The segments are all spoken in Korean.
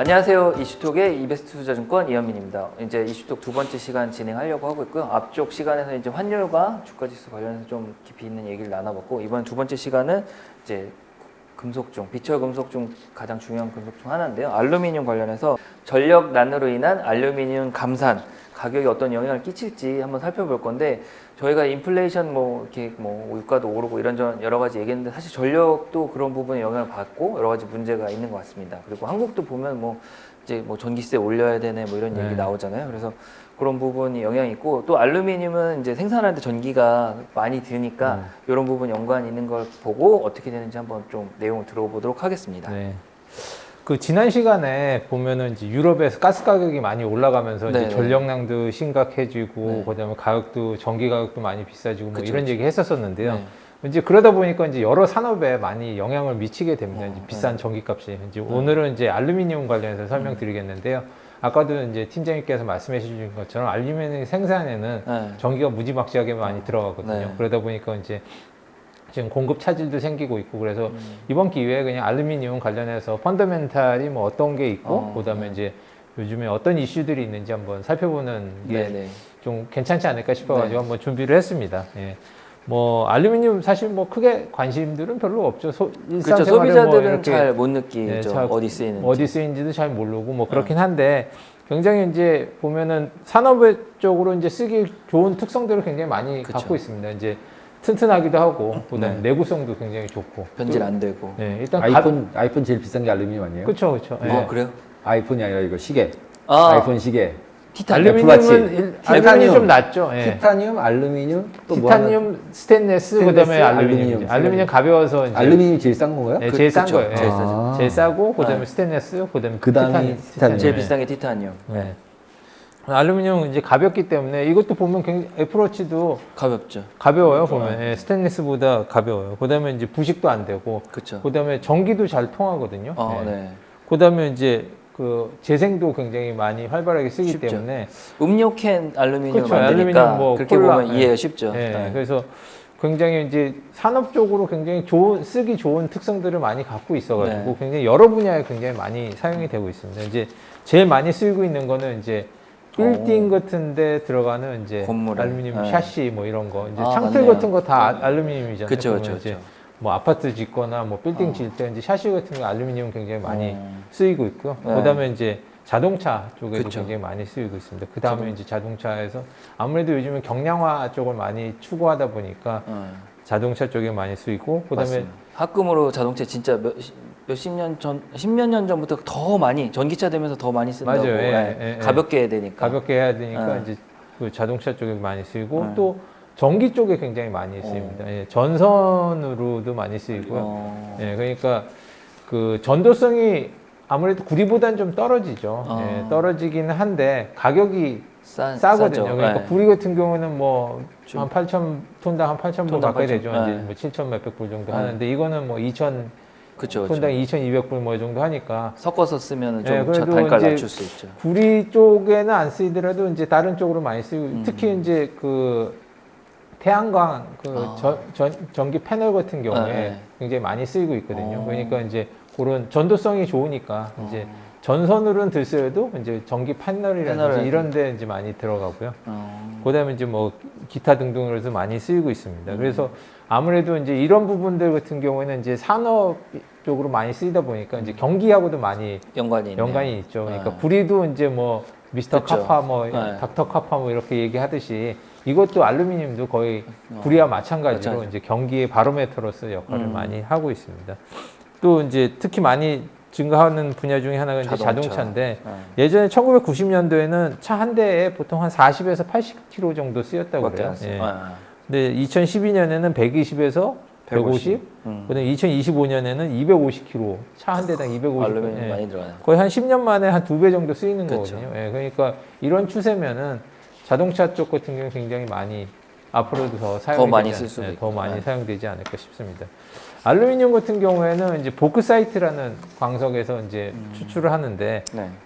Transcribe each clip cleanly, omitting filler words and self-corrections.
안녕하세요. 이슈톡의 이베스트투자증권 이현민입니다. 이제 이슈톡 두 번째 시간 진행하려고 하고 있고요. 앞쪽 시간에서 이제 환율과 주가지수 관련해서 좀 깊이 있는 얘기를 나눠봤고, 이번 두 번째 시간은 이제 금속중, 비철 금속 중 가장 중요한 금속 중 하나인데요. 알루미늄 관련해서 전력난으로 인한 알루미늄 감산 가격이 어떤 영향을 끼칠지 한번 살펴볼 건데, 저희가 인플레이션 이렇게 물가도 오르고 이런저런 여러 가지 얘기했는데, 사실 전력도 그런 부분에 영향을 받고 여러 가지 문제가 있는 것 같습니다. 그리고 한국도 보면 이제 전기세 올려야 되네 이런 얘기 나오잖아요. 그래서 그런 부분이 영향이 있고, 또 알루미늄은 이제 생산하는데 전기가 많이 드니까 이런 부분 연관이 있는 걸 보고 어떻게 되는지 한번 좀 내용을 들어보도록 하겠습니다. 네. 그 지난 시간에 보면은 이제 유럽에서 가스 가격이 많이 올라가면서 이제 전력난도 심각해지고, 그다음에 가격도 전기 가격도 많이 비싸지고 이런 얘기 했었었는데요. 이제 그러다 보니까 이제 여러 산업에 많이 영향을 미치게 됩니다. 이제 비싼 전기값이. 이제 오늘은 이제 알루미늄 관련해서 설명드리겠는데요. 아까도 이제 팀장님께서 말씀해 주신 것처럼 알루미늄 생산에는 전기가 무지막지하게 많이 들어가거든요. 그러다 보니까 이제 지금 공급 차질도 생기고 있고, 그래서 이번 기회에 그냥 알루미늄 관련해서 펀더멘탈이 어떤 게 있고, 그다음에 이제 요즘에 어떤 이슈들이 있는지 한번 살펴보는 게 좀 괜찮지 않을까 싶어가지고 한번 준비를 했습니다. 예. 알루미늄 사실 크게 관심들은 별로 없죠. 그렇죠. 소비자들은 잘 못 느끼죠. 어디 쓰이는지. 어디 쓰이는지도 잘 모르고 그렇긴 한데, 굉장히 이제 보면은 산업 쪽으로 이제 쓰기 좋은 특성들을 굉장히 많이 갖고 있습니다. 이제 튼튼하기도 하고, 그다음에 내구성도 굉장히 좋고, 변질 안 되고. 네, 일단 아이폰 제일 비싼 게 알루미늄 아니에요? 그렇죠. 그래요? 아이폰이 아니라 이거 시계. 아이폰 시계. 알루미늄은 좀 낮죠. 티타늄, 알루미늄, 또 티타늄, 스테인레스, 그다음에 알루미늄 가벼워서 이제 알루미늄이 제일 싼 건가요? 네, 제일 싼 거예요. 제일 싸죠. 제일 싸고, 그다음에 스테인레스, 그다음에 티타늄. 제일 비싼 게 티타늄. 네. 알루미늄은 이제 가볍기 때문에, 이것도 보면 굉장히 애플워치도 가볍죠. 가벼워요. 보면 스테인리스보다 가벼워요. 그다음에 이제 부식도 안 되고, 그다음에 전기도 잘 통하거든요. 그다음에 이제 그 재생도 굉장히 많이 활발하게 쓰기 쉽죠. 때문에 음료캔 알루미늄 만드니까 그렇게 콜라, 보면 이해가 쉽죠. 그래서 굉장히 이제 산업적으로 굉장히 쓰기 좋은 특성들을 많이 갖고 있어가지고 굉장히 여러 분야에 굉장히 많이 사용이 되고 있습니다. 이제 제일 많이 쓰이고 있는 거는 이제 빌딩 같은데 들어가는 이제 건물에. 알루미늄 샤시 이런 거, 이제 창틀 같은 거 다 알루미늄이잖아요. 그렇죠. 아파트 짓거나 빌딩 질 때 이제 샤시 같은 거 알루미늄 굉장히 많이 쓰이고 있고요. 그다음에 이제 자동차 쪽에도 굉장히 많이 쓰이고 있습니다. 그다음에 이제 자동차에서 아무래도 요즘은 경량화 쪽을 많이 추구하다 보니까 자동차 쪽에 많이 쓰이고, 그다음에 합금으로 자동차 진짜 몇십 년 전, 십몇 년 전부터 더 많이 전기차 되면서 더 많이 쓴다고. 맞아요. 가볍게 해야 되니까. 가볍게 해야 되니까 이제 그 자동차 쪽에 많이 쓰이고, 또 전기 쪽에 굉장히 많이 쓰입니다. 전선으로도 많이 쓰이고요. 그러니까 그 전도성이 아무래도 구리보다는 좀 떨어지죠. 떨어지기는 한데 가격이 싸거든요. 그러니까 구리 같은 경우는 한 8,000톤당 한 8,000불 가까이 되죠. 이제 7,000 몇백 불 정도 하는데, 이거는 2,000 톤당 2,200불 정도 하니까 섞어서 쓰면 좀 단가를 낮출 수 있죠. 구리 쪽에는 안 쓰이더라도 이제 다른 쪽으로 많이 쓰고, 특히 이제 그 태양광 전기 패널 같은 경우에 굉장히 많이 쓰이고 있거든요. 그러니까 이제 그런 전도성이 좋으니까 이제 전선으로는 들 쓰여도 이제 전기 패널이라든지 이런 데 이제 많이 들어가고요. 그다음에 이제 기타 등등으로 해서 많이 쓰이고 있습니다. 그래서 아무래도 이제 이런 부분들 같은 경우에는 이제 산업 쪽으로 많이 쓰이다 보니까 이제 경기하고도 많이 연관이 있죠. 그러니까 구리도 이제 미스터 카파 닥터 카파 이렇게 얘기하듯이, 이것도 알루미늄도 거의 구리와 마찬가지로 이제 경기의 바로메터로서 역할을 많이 하고 있습니다. 또 이제 특히 많이 증가하는 분야 중에 하나가 이제 자동차인데, 예전에 1990년도에는 차 한 대에 보통 한 40에서 80km 정도 쓰였다고 그래요. 근데 2012년에는 120에서 150, 그다음에 2025년에는 250km, 차 한 대당 250km. 알루미늄 많이 들어가요. 거의 한 10년 만에 한 2배 정도 쓰이는 거거든요. 그러니까 이런 추세면은 자동차 쪽 같은 경우는 굉장히 많이 앞으로도 더 많이 사용되지 않을까 싶습니다. 알루미늄 같은 경우에는 이제 보크사이트라는 광석에서 이제 추출을 하는데,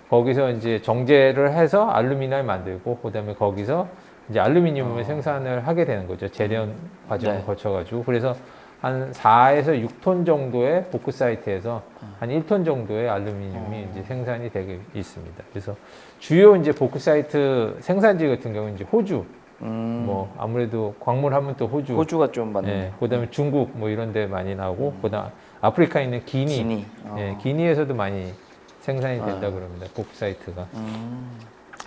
거기서 이제 정제를 해서 알루미늄을 만들고, 그다음에 거기서 이제 알루미늄을 생산을 하게 되는 거죠. 재련 과정을 거쳐가지고. 그래서 한 4에서 6톤 정도의 보크사이트에서 한 1톤 정도의 알루미늄이 이제 생산이 되고 있습니다. 그래서 주요 이제 보크사이트 생산지 같은 경우는 이제 호주, 뭐 아무래도 광물 하면 또 호주가 좀 많네. 예, 그다음에 중국 뭐 이런 데 많이 나오고 그다음 아프리카에 있는 기니. 예, 기니에서도 많이 생산이 된다 그럽니다. 보크사이트가.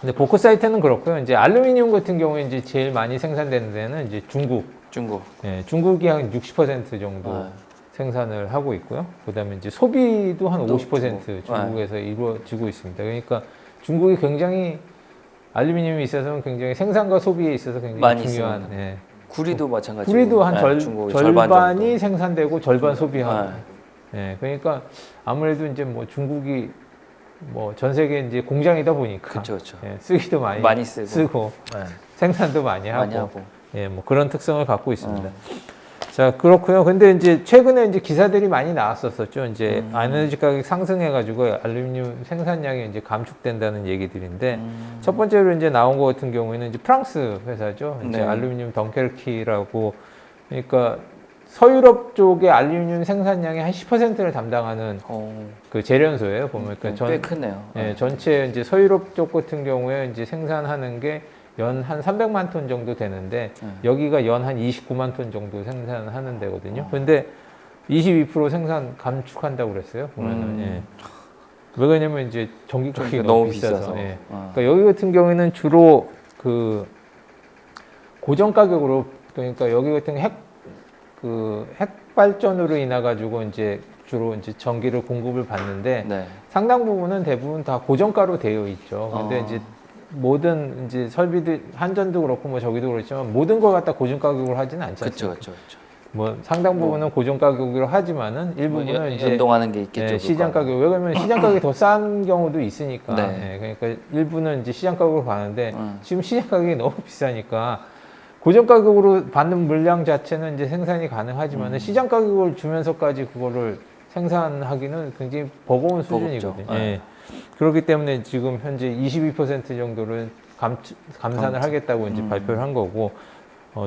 근데 보크사이트는 그렇고요. 이제 알루미늄 같은 경우에 이제 제일 많이 생산되는 데는 이제 중국. 예, 중국이 한 60% 정도 생산을 하고 있고요. 그다음에 이제 소비도 한 50% 중국에서 이루어지고 있습니다. 그러니까 중국이 굉장히 알루미늄이 있어서는 굉장히 생산과 소비에 있어서 굉장히 많이 중요한. 예. 구리도 마찬가지고. 구리도 한 절반이 정도. 생산되고 절반 소비하고. 예, 그러니까 아무래도 이제 뭐 중국이 뭐 전 세계 이제 공장이다 보니까 그쵸. 예, 쓰기도 많이 쓰고 생산도 많이 하고. 예, 뭐 그런 특성을 갖고 있습니다. 자, 그렇고요. 근데 이제 최근에 이제 기사들이 많이 나왔었죠. 이제 에너지 가격이 상승해가지고 알루미늄 생산량이 이제 감축된다는 얘기들인데 첫 번째로 이제 나온 것 같은 경우에는 이제 프랑스 회사죠. 이제 알루미늄 덩케르키라고 그러니까 서유럽 쪽의 알루미늄 생산량의 한 10%를 담당하는 그 재련소예요. 보면 그러니까 꽤 크네요. 예, 전체 이제 서유럽 쪽 같은 경우에 이제 생산하는 게 연 한 300만 톤 정도 되는데 여기가 연 한 29만 톤 정도 생산하는 데거든요. 근데 22% 생산 감축한다고 그랬어요. 보면은 예. 왜 그러냐면 이제 전기 가격이 너무 비싸서. 예. 그러니까 여기 같은 경우에는 주로 그 고정 가격으로 그러니까 여기 같은 핵 발전으로 인해 가지고 이제 주로 이제 전기를 공급을 받는데 상당 부분은 대부분 다 고정가로 되어 있죠. 근데 이제 모든 이제 설비들 한전도 그렇고 뭐 저기도 그렇지만 모든 걸 갖다 고정 가격으로 하지는 않지 않습니까? 그렇죠. 뭐 상당 부분은 고정 가격으로 하지만은 일부분은 뭐 이제 연동하는 게 있겠죠. 예, 시장 가격. 왜 그러면 시장 가격이 더 싼 경우도 있으니까. 예, 그러니까 일부는 이제 시장 가격으로 받는데 지금 시장 가격이 너무 비싸니까 고정 가격으로 받는 물량 자체는 이제 생산이 가능하지만은 시장 가격을 주면서까지 그거를 생산하기는 굉장히 버거운 수준이거든요. 예. 그렇기 때문에 지금 현재 22% 정도를 감산을 하겠다고 이제 발표를 한 거고,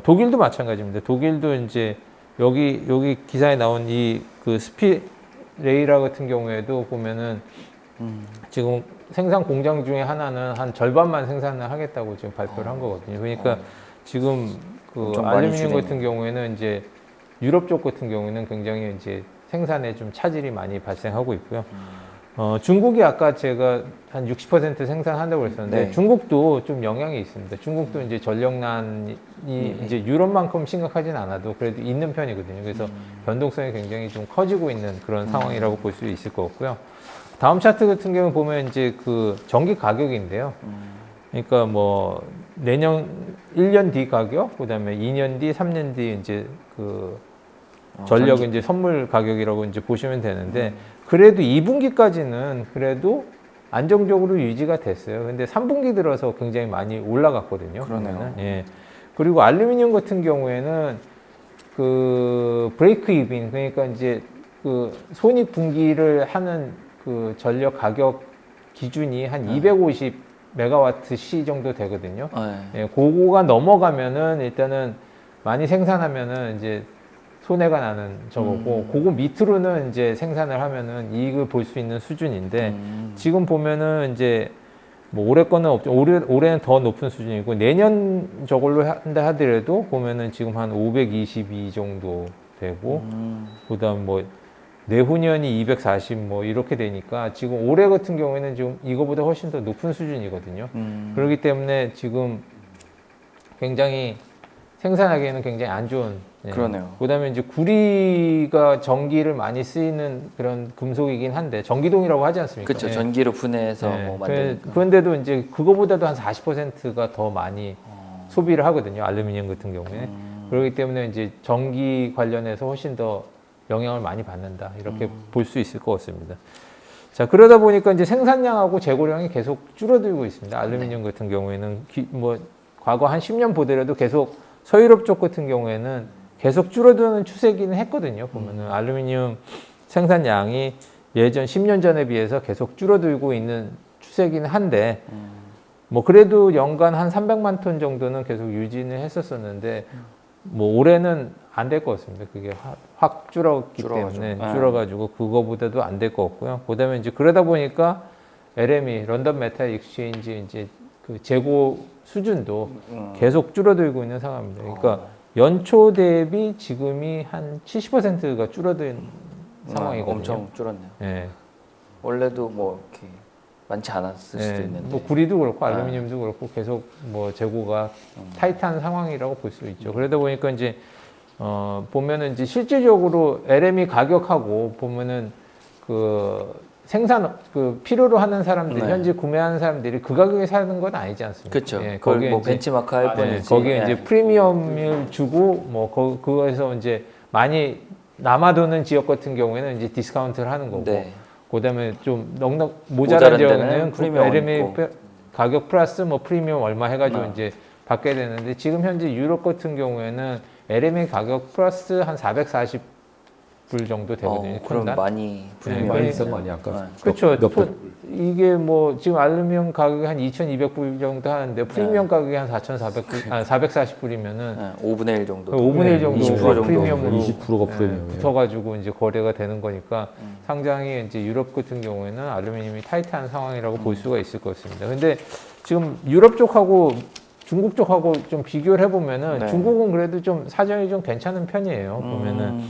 독일도 마찬가지입니다. 독일도 이제 여기 기사에 나온 이 그 스피레이라 같은 경우에도 보면은 지금 생산 공장 중에 하나는 한 절반만 생산을 하겠다고 지금 발표를 한 거거든요. 그러니까 지금 그 알루미늄 같은 경우에는 이제 유럽 쪽 같은 경우에는 굉장히 이제 생산에 좀 차질이 많이 발생하고 있고요. 중국이 아까 제가 한 60% 생산한다고 그랬었는데 중국도 좀 영향이 있습니다. 중국도 이제 전력난이 이제 유럽만큼 심각하진 않아도 그래도 있는 편이거든요. 그래서 변동성이 굉장히 좀 커지고 있는 그런 상황이라고 볼 수 있을 것 같고요. 다음 차트 같은 경우 보면 이제 그 전기 가격인데요. 그러니까 뭐 내년 1년 뒤 가격, 그다음에 2년 뒤, 3년 뒤 이제 그 전력 이제 선물 가격이라고 이제 보시면 되는데 그래도 2분기까지는 그래도 안정적으로 유지가 됐어요. 근데 3분기 들어서 굉장히 많이 올라갔거든요. 그러네요. 예. 그리고 알루미늄 같은 경우에는 그 브레이크 이븐 그러니까 이제 그 손익 분기를 하는 그 전력 가격 기준이 한 250 메가와트 시 정도 되거든요. 예, 그거가 넘어가면은 일단은 많이 생산하면은 이제 손해가 나는 저거고, 그거 밑으로는 이제 생산을 하면은 이익을 볼 수 있는 수준인데, 지금 보면은 이제 뭐 올해 거는 없죠. 올해는 더 높은 수준이고, 내년 저걸로 한다 하더라도 보면은 지금 한 522 정도 되고, 그 다음 뭐 내후년이 240 뭐 이렇게 되니까 지금 올해 같은 경우에는 지금 이거보다 훨씬 더 높은 수준이거든요. 그렇기 때문에 지금 굉장히 생산하기에는 굉장히 안 좋은. 예. 그러네요. 그다음에 이제 구리가 전기를 많이 쓰이는 그런 금속이긴 한데 전기동이라고 하지 않습니까? 그렇죠. 예. 전기로 분해해서 예. 뭐 만드니까. 그런데도 이제 그거보다도 한 40%가 더 많이 소비를 하거든요. 알루미늄 같은 경우에. 그렇기 때문에 이제 전기 관련해서 훨씬 더 영향을 많이 받는다. 이렇게 볼 수 있을 것 같습니다. 자, 그러다 보니까 이제 생산량하고 재고량이 계속 줄어들고 있습니다. 알루미늄 같은 경우에는 뭐 과거 한 10년 보더라도 계속 서유럽 쪽 같은 경우에는 계속 줄어드는 추세기는 했거든요. 보면은 알루미늄 생산량이 예전 10년 전에 비해서 계속 줄어들고 있는 추세기는 한데 뭐 그래도 연간 한 300만 톤 정도는 계속 유지는 했었었는데 뭐 올해는 안 될 것 같습니다. 그게 확 줄었기 줄어가지고. 때문에 줄어가지고 그거보다도 안 될 것 같고요. 그다음에 이제 그러다 보니까 LME 런던 메탈 익스체인지 이제 그 재고 수준도 계속 줄어들고 있는 상황입니다. 그러니까 연초 대비 지금이 한 70%가 줄어든 상황이거든요. 엄청 줄었네요. 예. 원래도 뭐 이렇게 많지 않았을 수도 예, 있는데. 뭐 구리도 그렇고 알루미늄도 그렇고 계속 뭐 재고가 타이트한 상황이라고 볼 수 있죠. 그러다 보니까 이제 보면은 이제 실질적으로 LME 가격하고 보면은 그 생산 그 필요로 하는 사람들 네. 현재 구매하는 사람들이 그 가격에 사는 건 아니지 않습니까? 그렇죠. 예, 그걸 거기에 뭐 이제 벤치마크 할 뿐이지. 거기에 예. 이제 프리미엄을 주고 뭐 그거에서 이제 많이 남아도는 지역 같은 경우에는 이제 디스카운트를 하는 거고. 네. 그다음에 좀 넉넉 모자란 모자란 데는 지역에는 프리미엄 LME 있고. 가격 플러스 뭐 프리미엄 얼마 해가지고 이제 받게 되는데 지금 현재 유럽 같은 경우에는 LME 가격 플러스 한 440불 정도 되거든요. 그럼 톤당. 많이 프리미엄 많이 거의 비싼 거 아니야 아까? 네. 그렇죠. 몇 분? 이게 뭐 지금 알루미늄 가격이 한 2,200불 정도 하는데 프리미엄 가격이 한 4,400불, 440불이면은 5분의 1 정도. 5분의 1 정도 20% 정도. 프리미엄으로 20%가 프리미엄이에요. 붙어가지고 이제 거래가 되는 거니까 상당히 이제 유럽 같은 경우에는 알루미늄이 타이트한 상황이라고 볼 수가 있을 것 같습니다. 근데 지금 유럽 쪽하고 중국 쪽하고 좀 비교를 해보면은 네. 중국은 그래도 좀 사정이 좀 괜찮은 편이에요. 보면은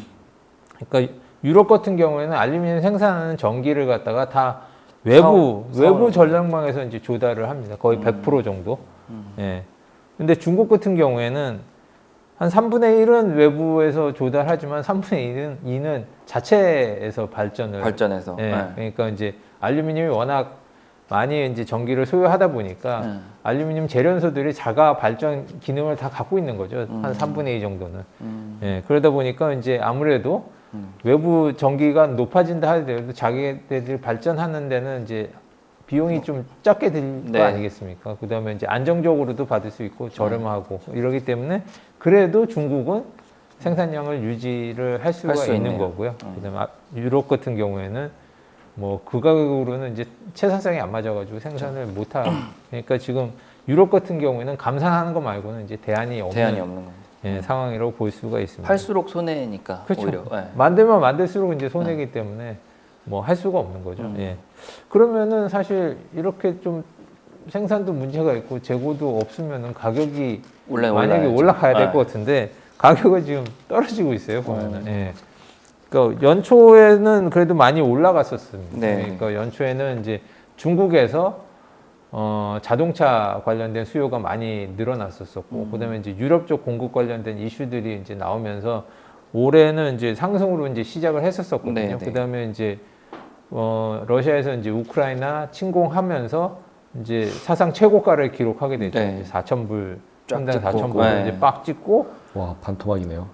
그러니까 유럽 같은 경우에는 알루미늄 생산하는 전기를 갖다가 다 외부 전력망에서 이제 조달을 합니다. 거의 100% 정도. 예. 근데 중국 같은 경우에는 한 3분의 1은 외부에서 조달하지만 3분의 2는 자체에서 발전해서. 예. 네. 그러니까 이제 알루미늄이 워낙 많이 이제 전기를 소요하다 보니까 알루미늄 재련소들이 자가 발전 기능을 다 갖고 있는 거죠. 한 3분의 2 정도는. 예. 그러다 보니까 이제 아무래도 외부 전기가 높아진다 하더라도 자기들이 발전하는 데는 이제 비용이 좀 적게 들 거 네. 아니겠습니까? 그다음에 이제 안정적으로도 받을 수 있고 저렴하고 이러기 때문에 그래도 중국은 생산량을 유지를 할 수가 수 있는 있네요. 거고요. 그다음에 유럽 같은 경우에는 뭐 그 가격으로는 이제 채사성이 안 맞아가지고 생산을 못하. 그러니까 지금 유럽 같은 경우에는 감산하는 거 말고는 이제 대안이 없는 없는 거. 예, 상황이라고 볼 수가 있습니다. 팔수록 손해니까. 그렇죠. 오히려. 네. 만들면 만들수록 이제 손해기 때문에 뭐 할 수가 없는 거죠. 예. 그러면은 사실 이렇게 좀 생산도 문제가 있고 재고도 없으면은 가격이 만약에 올라가야 될 것 같은데 가격은 지금 떨어지고 있어요. 보면은. 예. 그러니까 연초에는 그래도 많이 올라갔었습니다. 네. 그러니까 연초에는 이제 중국에서 자동차 관련된 수요가 많이 늘어났었고, 그다음에 이제 유럽 쪽 공급 관련된 이슈들이 이제 나오면서 올해는 이제 상승으로 이제 시작을 했었거든요. 네, 네. 그다음에 이제 러시아에서 이제 우크라이나 침공하면서 이제 사상 최고가를 기록하게 됐죠. 네. 4,000불, 쫙 평당 찍고. 4,000불 네. 이제 빡 찍고 와 반토막이네요.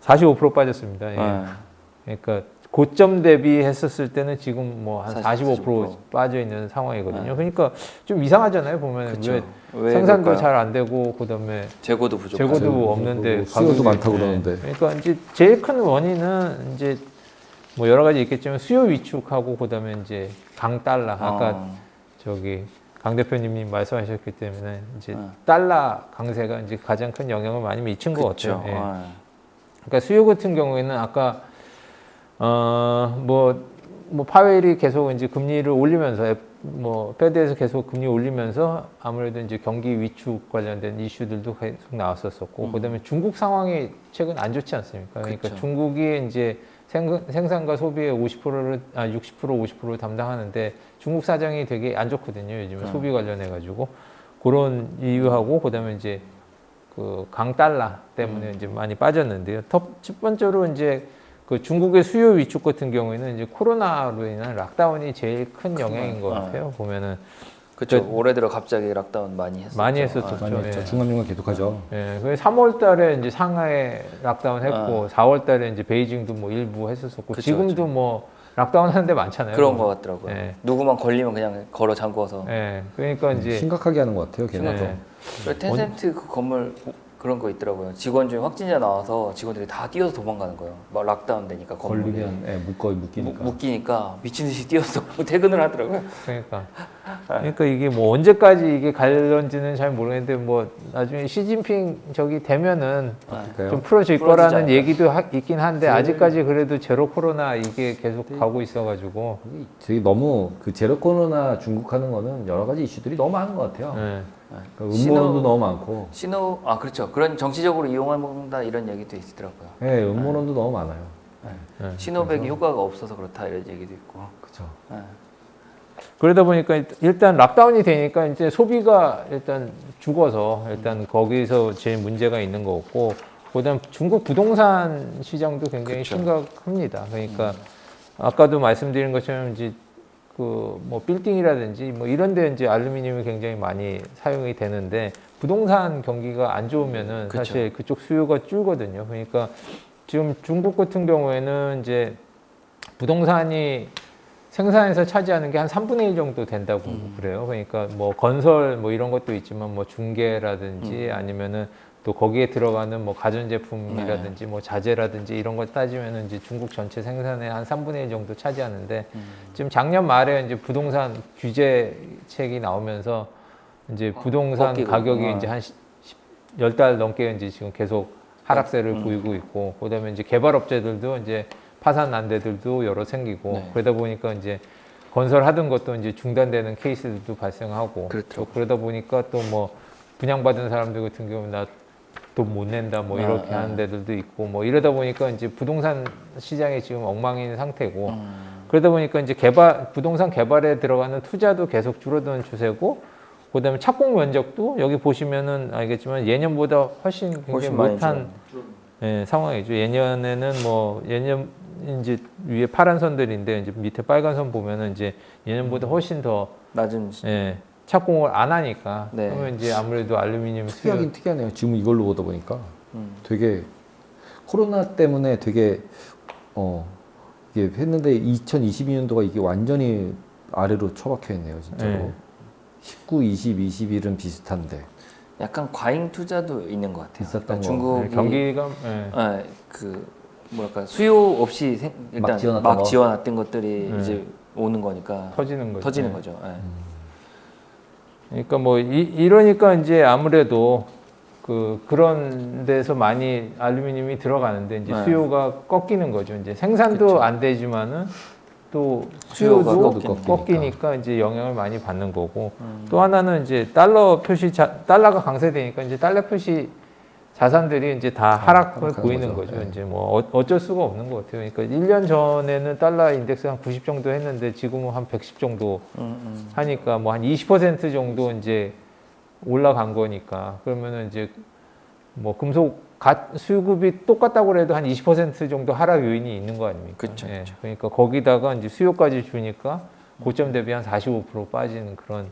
45% 빠졌습니다. 예. 네. 그러니까 고점 대비했었을 때는 지금 뭐 한 45% 45% 빠져 있는 상황이거든요. 네. 그러니까 좀 이상하잖아요. 보면 그쵸. 왜 왜 생산도 그럴까요? 잘 안 되고 그다음에 재고도 부족하고. 재고도 없는데 수요도 가격이- 많다고 네. 그러는데. 그러니까 이제 제일 큰 원인은 이제 뭐 여러 가지 있겠지만 수요 위축하고 그다음에 이제 강달러 아까 저기 강 대표님이 말씀하셨기 때문에 이제 달러 강세가 이제 가장 큰 영향을 많이 미친 것 같아요. 예. 그러니까 수요 같은 경우에는 아까 뭐 파웰이 계속 이제 금리를 올리면서 뭐 페드에서 계속 금리 올리면서 아무래도 이제 경기 위축 관련된 이슈들도 계속 나왔었었고 그다음에 중국 상황이 최근 안 좋지 않습니까? 그러니까 그쵸. 중국이 이제 생산과 소비의 50%를 60% 50%를 담당하는데 중국 사정이 되게 안 좋거든요. 요즘에 소비 관련해 가지고 그런 이유하고 그다음에 이제 그 강달러 때문에 이제 많이 빠졌는데요. 첫 번째로 이제 그 중국의 수요 위축 같은 경우에는 이제 코로나로 인한 락다운이 제일 큰 영향인 것 같아요. 보면은 그렇죠. 올해 들어 갑자기 락다운 많이 했었죠. 많이 했었죠. 많이 했죠. 예. 중간중간 계속하죠. 예, 그 3월달에 이제 상하이 락다운 했고 4월달에 이제 베이징도 뭐 일부 했었었고 그쵸, 지금도 뭐 락다운 하는 데 많잖아요. 그런 것 같더라고요. 예. 누구만 걸리면 그냥 걸어 잠궈서. 예, 그러니까 이제 심각하게 하는 것 같아요. 걔네도. 네. 텐센트 그 건물 그런 거 있더라고요. 직원 중에 확진자 나와서 직원들이 다 뛰어서 도망가는 거예요. 막 락다운 되니까 건물이. 걸리면 묶이니까. 묶이니까 미친 듯이 뛰어서 퇴근을 하더라고요. 그러니까 이게 뭐 언제까지 이게 갈런지는 잘 모르겠는데 뭐 나중에 시진핑 저기 되면은 바뀔까요? 좀 풀어질 풀어지지 거라는 않을까? 얘기도 있긴 한데 아직까지 그래도 제로 코로나 이게 계속 가고 있어가지고 되게 너무 그 제로 코로나 중국 하는 거는 여러 가지 이슈들이 너무 많은 것 같아요. 네. 그러니까 음모론도 너무 많고. 그렇죠. 그런 정치적으로 이용한다 이런 얘기도 있더라고요. 네, 음모론도 너무 많아요. 네. 신호백이 효과가 없어서 그렇다 이런 얘기도 있고. 그렇죠. 네. 그러다 보니까 일단 락다운이 되니까 이제 소비가 일단 죽어서 일단 거기서 제일 문제가 있는 거 같고 그다음 중국 부동산 시장도 굉장히 그쵸. 심각합니다. 그러니까 아까도 말씀드린 것처럼 이제 그 뭐 빌딩이라든지 뭐 이런 데 이제 알루미늄이 굉장히 많이 사용이 되는데 부동산 경기가 안 좋으면은 그쵸. 사실 그쪽 수요가 줄거든요. 그러니까 지금 중국 같은 경우에는 이제 부동산이 생산에서 차지하는 게 한 3분의 1 정도 된다고 그래요. 그러니까 뭐 건설 뭐 이런 것도 있지만 뭐 중개라든지 아니면은 또 거기에 들어가는 뭐 가전제품이라든지 뭐 자재라든지 이런 걸 따지면은 이제 중국 전체 생산의 한 3분의 1 정도 차지하는데 지금 작년 말에 이제 부동산 규제책이 나오면서 이제 부동산 꺾이고. 가격이 이제 한 10달 넘게 이제 지금 계속 하락세를 보이고 있고 그다음에 이제 개발업체들도 이제 파산 난 데들도 여러 생기고 네. 그러다 보니까 이제 건설하던 것도 이제 중단되는 케이스들도 발생하고 그렇죠. 또 그러다 보니까 또 뭐 분양받은 사람들 같은 경우는 나 돈 못 낸다 뭐 이렇게 하는 데들도 있고 뭐 이러다 보니까 이제 부동산 시장이 지금 엉망인 상태고 그러다 보니까 이제 부동산 개발에 들어가는 투자도 계속 줄어드는 추세고 그다음에 착공 면적도 여기 보시면은 알겠지만 예년보다 훨씬 굉장히 훨씬 많이 못한 상황이죠. 예년에는 뭐 예년 이제 위에 파란 선들인데 이제 밑에 빨간 선 보면은 이제 예년보다 훨씬 더 낮은 착공을 안 하니까 네. 그러면 이제 아무래도 알루미늄 수요 특이하긴 특이하네요. 지금 이걸로 보다 보니까 되게 코로나 때문에 되게 이게 했는데 2022년도가 이게 완전히 아래로 처박혀 있네요, 진짜로. 네. 19, 20, 21은 비슷한데 약간 과잉 투자도 있는 것 같아요. 비쌌던 그러니까 거. 중국이 경기가 그 뭐랄까 수요 없이 일단 막 지어놨던 막 거. 지어놨던 것들이 이제 오는 거니까 터지는 거죠. 터지는 네. 거죠. 예. 그러니까 뭐 이러니까 이제 아무래도 그런 데서 많이 알루미늄이 들어가는데 이제 네. 수요가 꺾이는 거죠. 이제 생산도 그쵸. 안 되지만은 또 수요가 수요도 꺾이니까. 꺾이니까 이제 영향을 많이 받는 거고 또 하나는 이제 달러가 강세되니까 이제 달러 표시 자산들이 이제 다 하락을 하락하는 보이는 거죠. 거죠. 네. 이제 뭐 어쩔 수가 없는 것 같아요. 그러니까 1년 전에는 달러 인덱스 한 90 정도 했는데 지금은 한 110 정도 하니까 뭐 한 20% 정도 이제 올라간 거니까 그러면은 이제 뭐 금속 수급이 똑같다고 해도 한 20% 정도 하락 요인이 있는 거 아닙니까? 그쵸, 예, 그쵸. 그러니까 거기다가 이제 수요까지 주니까 고점 대비 한 45% 빠지는 그런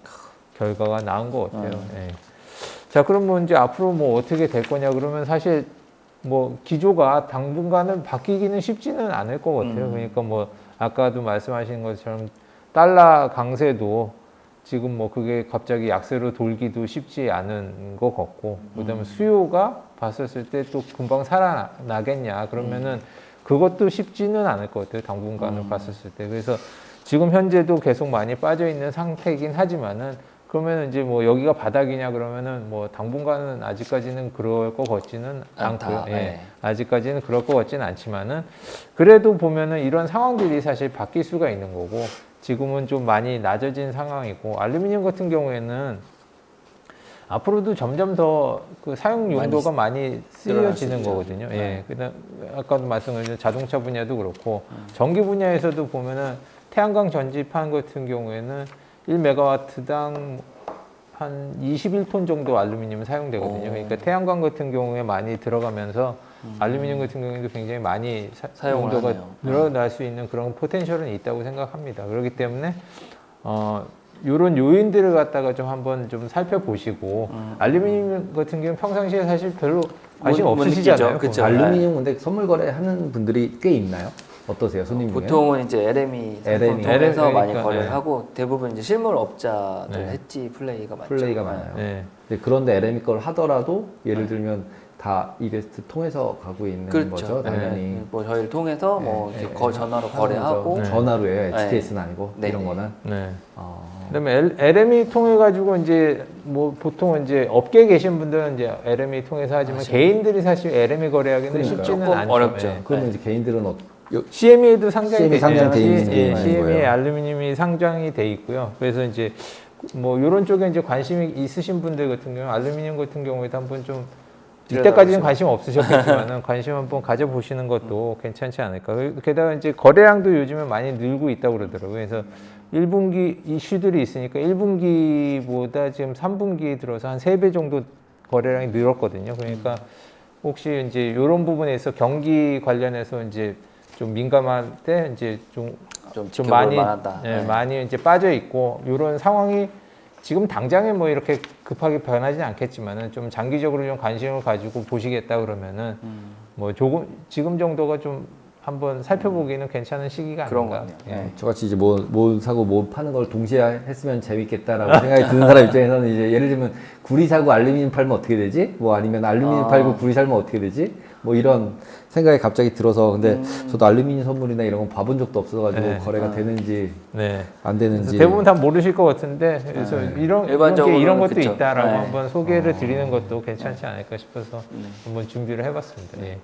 결과가 나온 것 같아요. 예. 자, 그럼 뭐 이제 앞으로 뭐 어떻게 될 거냐 그러면 사실 뭐 기조가 당분간은 바뀌기는 쉽지는 않을 것 같아요. 그러니까 뭐 아까도 말씀하신 것처럼 달러 강세도 지금 뭐 그게 갑자기 약세로 돌기도 쉽지 않은 것 같고 그다음에 수요가 봤었을 때 또 금방 살아나겠냐 그러면은 그것도 쉽지는 않을 것 같아요. 당분간을 봤었을 때. 그래서 지금 현재도 계속 많이 빠져 있는 상태이긴 하지만은 그러면 이제 뭐 여기가 바닥이냐 그러면은 뭐 당분간은 아직까지는 그럴 것 같지는 않다. 않고요. 예. 네. 아직까지는 그럴 것 같지는 않지만은 그래도 보면은 이런 상황들이 사실 바뀔 수가 있는 거고 지금은 좀 많이 낮아진 상황이고 알루미늄 같은 경우에는 앞으로도 점점 더 그 사용 용도가 많이 쓰여지는 거거든요. 예. 그다음 아까도 말씀드린 자동차 분야도 그렇고 전기 분야에서도 보면은 태양광 전지판 같은 경우에는 1메가와트당 한 21톤 정도 알루미늄이 사용되거든요. 그러니까 태양광 같은 경우에 많이 들어가면서 알루미늄 같은 경우에도 굉장히 많이 사용을 용도가 하네요. 늘어날 수 있는 그런 포텐셜은 있다고 생각합니다. 그렇기 때문에 이런 요인들을 갖다가 좀 한번 좀 살펴보시고 알루미늄 같은 경우는 평상시에 사실 별로 관심 못 없으시잖아요. 느끼죠. 그쵸. 알루미늄 근데 선물 거래하는 분들이 꽤 있나요? 어떠세요, 손님 중에? 보통은 이제 LME LME. 통해서 많이 그러니까, 거래를 네. 하고 대부분 이제 실물 업자들 네. 해지 플레이가 많죠. 플레이가 많아요. 네. 근데 그런데 LME 걸 하더라도 예를 들면 다 이베스트 통해서 가고 있는 그렇죠. 거죠, 당연히. 네. 뭐 저희를 통해서 뭐 네, 이렇게 네. 전화로 하는 거래하고 거죠. 네. 전화로예요. 네. HTS는 아니고 네, 이런 네. 거는. 네. 어, 그다음에 LME 통해 가지고 이제 뭐 보통 이제 업계에 계신 분들은 이제 LME 통해서 하지만 맞아요. 개인들이 사실 LME 거래하기는 그러니까요. 쉽지는 조금 않죠. 어렵죠. 예. 그러면 네. 이제 개인들은 CME에도 상장이 CME 상장돼 있는 예, 거예요. CME에 알루미늄이 상장이 돼 있고요. 그래서 이제 뭐 이런 쪽에 이제 관심이 있으신 분들 같은 경우, 알루미늄 같은 경우에도 한번 좀 이때까지는 관심 없으셨겠지만은 관심 한번 가져보시는 것도 괜찮지 않을까. 게다가 이제 거래량도 요즘에 많이 늘고 있다고 그러더라고요. 그래서 1분기 이슈들이 있으니까 1분기보다 지금 3분기에 들어서 한 3배 정도 거래량이 늘었거든요. 그러니까 혹시 이제 이런 부분에서 경기 관련해서 이제 좀 민감할 때 이제 좀 좀 지켜볼 많이 만하다. 예, 네. 많이 이제 빠져 있고 이런 상황이 지금 당장에 뭐 이렇게 급하게 변하지는 않겠지만은 좀 장기적으로 좀 관심을 가지고 보시겠다 그러면은 뭐 조금 지금 정도가 좀 한번 살펴보기는 괜찮은 시기가 그런 아닌가. 거네요. 예. 네, 저같이 이제 뭐 사고 뭐 파는 걸 동시에 했으면 재밌겠다라고 생각이 드는 사람 입장에서는 이제 예를 들면 구리 사고 알루미늄 팔면 어떻게 되지? 뭐 아니면 알루미늄 팔고 구리 살면 어떻게 되지? 뭐 이런 생각이 갑자기 들어서 근데 저도 알루미늄 선물이나 이런 건 봐본 적도 없어가지고 네. 거래가 되는지 네. 안 그래서 되는지 대부분 다 모르실 것 같은데 그래서 일반적으로는 이런 것도 그쵸. 있다라고 네. 한번 소개를 드리는 것도 괜찮지 않을까 싶어서 한번 준비를 해봤습니다. 예.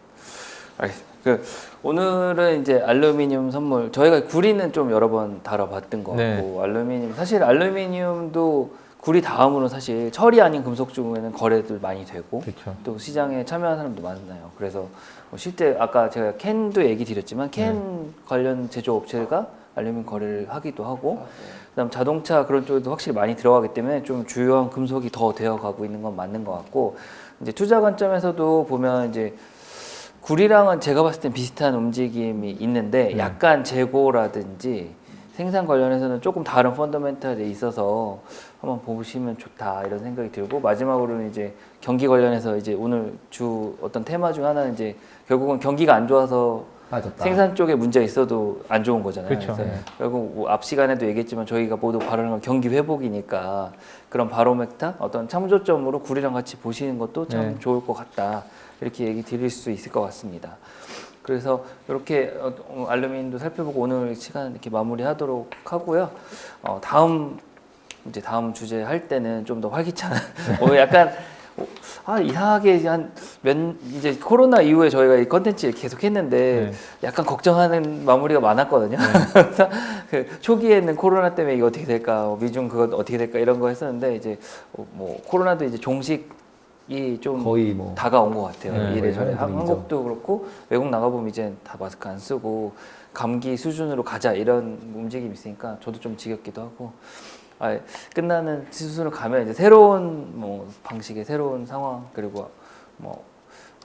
알겠습니다. 오늘은 이제 알루미늄 선물 저희가 구리는 좀 여러 번 다뤄봤던 것 네. 같고 알루미늄 사실 알루미늄도 구리 다음으로 사실 철이 아닌 금속 중에는 거래도 많이 되고 그렇죠. 또 시장에 참여하는 사람도 많나요. 그래서 뭐 실제 아까 제가 캔도 얘기 드렸지만 캔 관련 제조업체가 알루미늄 거래를 하기도 하고 그다음 자동차 그런 쪽에도 확실히 많이 들어가기 때문에 좀 주요한 금속이 더 되어가고 있는 건 맞는 것 같고 이제 투자 관점에서도 보면 이제 구리랑은 제가 봤을 땐 비슷한 움직임이 있는데 약간 재고라든지 생산 관련해서는 조금 다른 펀더멘탈에 있어서 한번 보시면 좋다 이런 생각이 들고 마지막으로는 이제 경기 관련해서 이제 오늘 주 어떤 테마 중 하나는 이제 결국은 경기가 안 좋아서 빠졌다. 생산 쪽에 문제가 있어도 안 좋은 거잖아요. 그렇죠. 그래서 네. 결국 뭐앞 시간에도 얘기했지만 저희가 모두 발언한 건 경기 회복이니까 그런 바로메타 어떤 참조점으로 구리랑 같이 보시는 것도 참 네. 좋을 것 같다 이렇게 얘기 드릴 수 있을 것 같습니다. 그래서 이렇게 알루미늄도 살펴보고 오늘 시간 이렇게 마무리하도록 하고요. 다음 주제 할 때는 좀 더 활기찬 약간 이상하게 이제 코로나 이후에 저희가 이 컨텐츠 계속 했는데 약간 걱정하는 마무리가 많았거든요. 그래서 그 초기에는 코로나 때문에 이거 어떻게 될까, 미중 그거 어떻게 될까 이런 거 했었는데 이제 뭐 코로나도 이제 종식이 좀 거의 뭐 다가온 것 같아요. 네, 이래저래 거의 하는 한국도 그렇고 외국 나가보면 이제 다 마스크 안 쓰고 감기 수준으로 가자 이런 움직임이 있으니까 저도 좀 지겹기도 하고 끝나는 수준으로 가면 이제 새로운 뭐 방식의 새로운 상황 그리고 뭐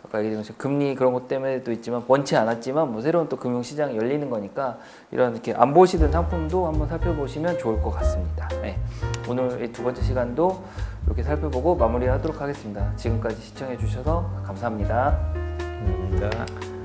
아까 얘기한 것처럼 금리 그런 것 때문에도 있지만 원치 않았지만 뭐 새로운 또 금융 시장이 열리는 거니까 이런 이렇게 안 보시던 상품도 한번 살펴보시면 좋을 것 같습니다. 네. 오늘 이 두 번째 시간도 이렇게 살펴보고 마무리하도록 하겠습니다. 지금까지 시청해 주셔서 감사합니다. 감사합니다.